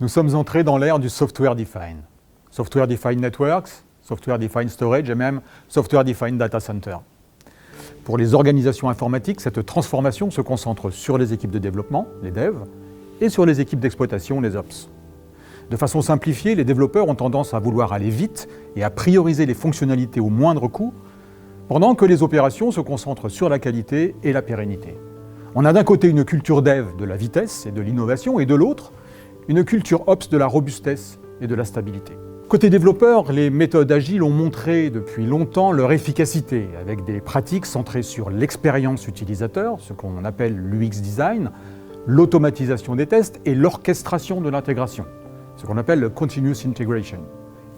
Nous sommes entrés dans l'ère du Software Defined. Software Defined Networks, Software Defined Storage et même Software Defined Data Center. Pour les organisations informatiques, cette transformation se concentre sur les équipes de développement, les devs, et sur les équipes d'exploitation, les ops. De façon simplifiée, les développeurs ont tendance à vouloir aller vite et à prioriser les fonctionnalités au moindre coût, pendant que les opérations se concentrent sur la qualité et la pérennité. On a d'un côté une culture dev de la vitesse et de l'innovation, et de l'autre, une culture ops de la robustesse et de la stabilité. Côté développeurs, les méthodes agiles ont montré depuis longtemps leur efficacité, avec des pratiques centrées sur l'expérience utilisateur, ce qu'on appelle l'UX design, l'automatisation des tests et l'orchestration de l'intégration, ce qu'on appelle le continuous integration,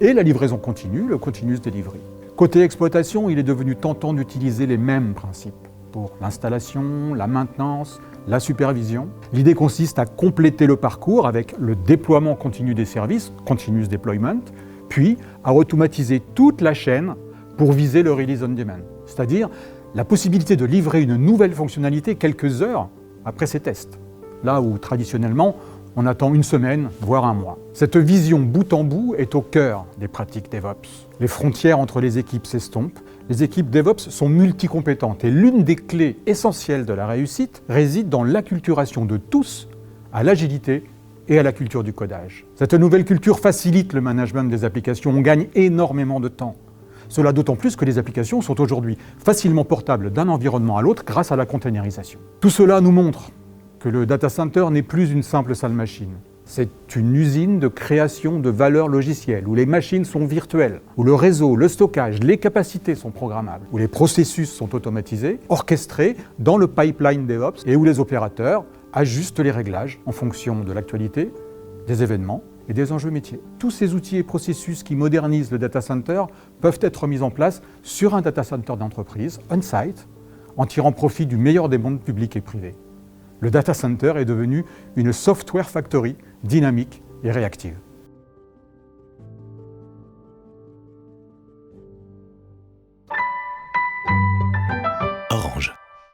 et la livraison continue, le continuous delivery. Côté exploitation, il est devenu tentant d'utiliser les mêmes principes pour l'installation, la maintenance, la supervision. L'idée consiste à compléter le parcours avec le déploiement continu des services, continuous deployment, puis à automatiser toute la chaîne pour viser le release on demand, c'est-à-dire la possibilité de livrer une nouvelle fonctionnalité quelques heures après ses tests, là où traditionnellement on attend une semaine, voire un mois. Cette vision bout en bout est au cœur des pratiques DevOps. Les frontières entre les équipes s'estompent, les équipes DevOps sont multicompétentes et l'une des clés essentielles de la réussite réside dans l'acculturation de tous à l'agilité et à la culture du codage. Cette nouvelle culture facilite le management des applications, on gagne énormément de temps. Cela d'autant plus que les applications sont aujourd'hui facilement portables d'un environnement à l'autre grâce à la containerisation. Tout cela nous montre que le data center n'est plus une simple salle machine. C'est une usine de création de valeurs logicielles, où les machines sont virtuelles, où le réseau, le stockage, les capacités sont programmables, où les processus sont automatisés, orchestrés dans le pipeline DevOps, et où les opérateurs ajustent les réglages en fonction de l'actualité, des événements et des enjeux métiers. Tous ces outils et processus qui modernisent le data center peuvent être mis en place sur un data center d'entreprise, on-site, en tirant profit du meilleur des mondes publics et privés. Le data center est devenu une software factory dynamique et réactive.